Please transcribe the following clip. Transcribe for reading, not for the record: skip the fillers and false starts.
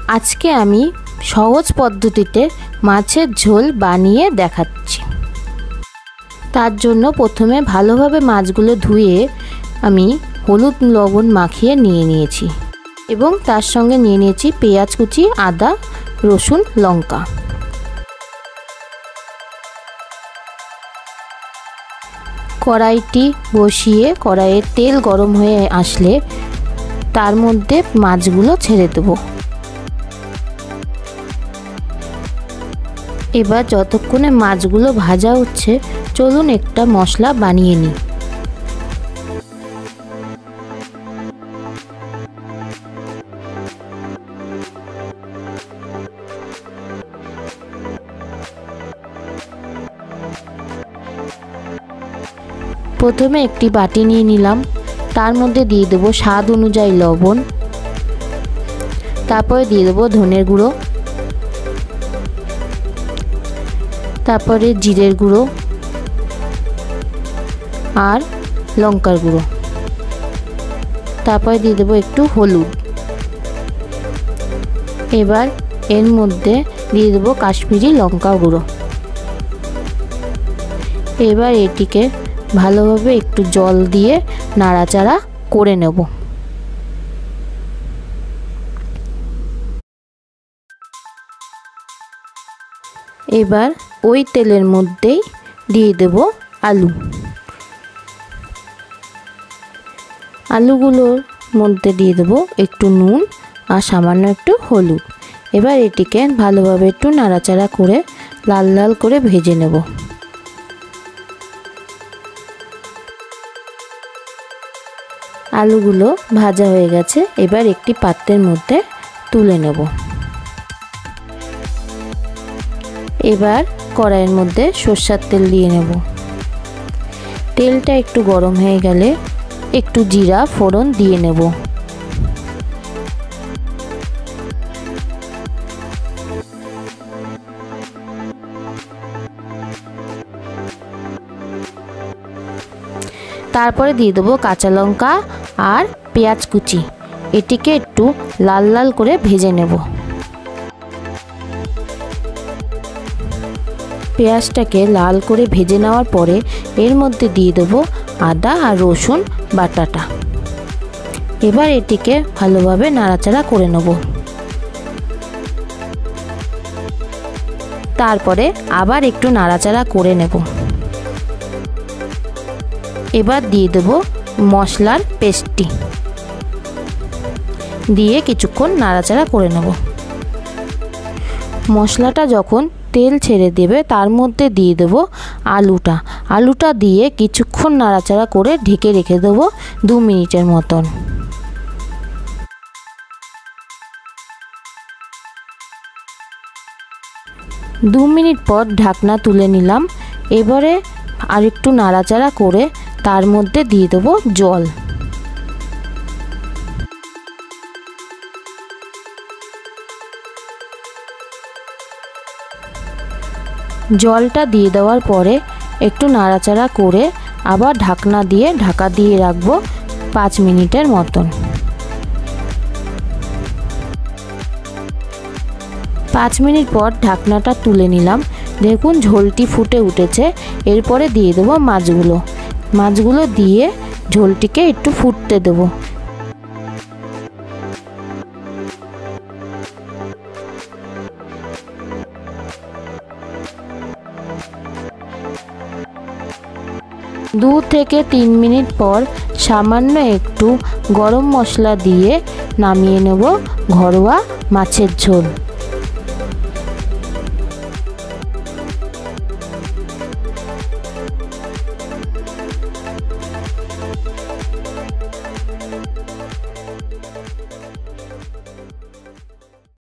আজকে আমি সহজ পদ্ধতিতে মাছের ঝোল বানিয়ে দেখাচ্ছি। তার জন্য প্রথমে ভালোভাবে মাছগুলো ধুয়ে আমি হলুদ লবণ মাখিয়ে নিয়েছি এবং তার সঙ্গে নিয়ে নিয়েছি পেঁয়াজ কুচি, আদা, রসুন, লঙ্কা। কড়াইটি বসিয়ে কড়াইয়ে তেল গরম হয়ে আসলে তার মধ্যে মাছগুলো ছেড়ে দেব। এবার যতক্ষণে মাছগুলো ভাজা হচ্ছে চলুন একটা মশলা বানিয়ে নিই। প্রথমে একটি বাটি নিয়ে নিলাম, তার মধ্যে দিয়ে দেবো স্বাদ অনুযায়ী লবণ, তারপরে দিয়ে দেবো ধনের গুঁড়ো, তারপরে জিরের গুঁড়ো আর লঙ্কার গুঁড়ো, তারপরে দিয়ে দেবো একটু হলুদ। এবার এর মধ্যে দিয়ে দেবো কাশ্মীরি লঙ্কা গুঁড়ো। এবার এটিকে ভালোভাবে একটু জল দিয়ে নাড়াচাড়া করে নেব। এবার ওই তেলের মধ্যেই দিয়ে দেব আলুগুলোর মধ্যে দিয়ে দেব একটু নুন আর সামান্য একটু হলুদ। এবার এটিকে ভালোভাবে একটু নাড়াচাড়া করে লাল লাল করে ভেজে নেব। আলুগুলো ভাজা হয়ে গেছে, এবার একটি পাত্রের মধ্যে তুলে নেব। এবার কড়াইয়ের মধ্যে সরষের তেল দিয়ে নেব। তেলটা একটু গরম হয়ে গেলে একটু জিরা ফোড়ন দিয়ে নেব। তারপরে দিয়ে দেবো কাঁচা লঙ্কা আর পেঁয়াজ কুচি। এটিকে একটু লাল লাল করে ভেজে নেব। পেঁয়াজটাকে লাল করে ভেজে নেওয়ার পরে এর মধ্যে দিয়ে দেবো আদা আর রসুন বাটাটা। এবার এটিকে ভালোভাবে নাড়াচাড়া করে নেব। তারপরে আবার একটু নাড়াচাড়া করে নেব। এবার দিয়ে দেব মশলার পেস্টটি, দিয়ে কিছুক্ষণ নাড়াচাড়া করে নেব। মশলাটা যখন তেল ছেড়ে দেবে তার মধ্যে দিয়ে দেব আলুটা দিয়ে কিছুক্ষণ নাড়াচাড়া করে ঢেকে রেখে দেব 2 মিনিটের মতন। দু মিনিট পর ঢাকনা তুলে নিলাম। এবারে আরেকটু নাড়াচাড়া করে তার মধ্যে দিয়ে দেব জল। জলটা দিয়ে দেওয়ার পরে একটু নাড়াচাড়া করে আবার ঢাকা দিয়ে রাখবো 5 মিনিটের মতন। 5 মিনিট পর ঢাকনাটা তুলে নিলাম। দেখুন ঝোলটি ফুটে উঠেছে। এরপরে দিয়ে দেবো মাছগুলো দিয়ে ঝোলটিকে একটু ফুটতে দেব। দু থেকে 3 মিনিট পর সামান্য একটু গরম মশলা দিয়ে নামিয়ে নেব ঘরোয়া মাছের ঝোল।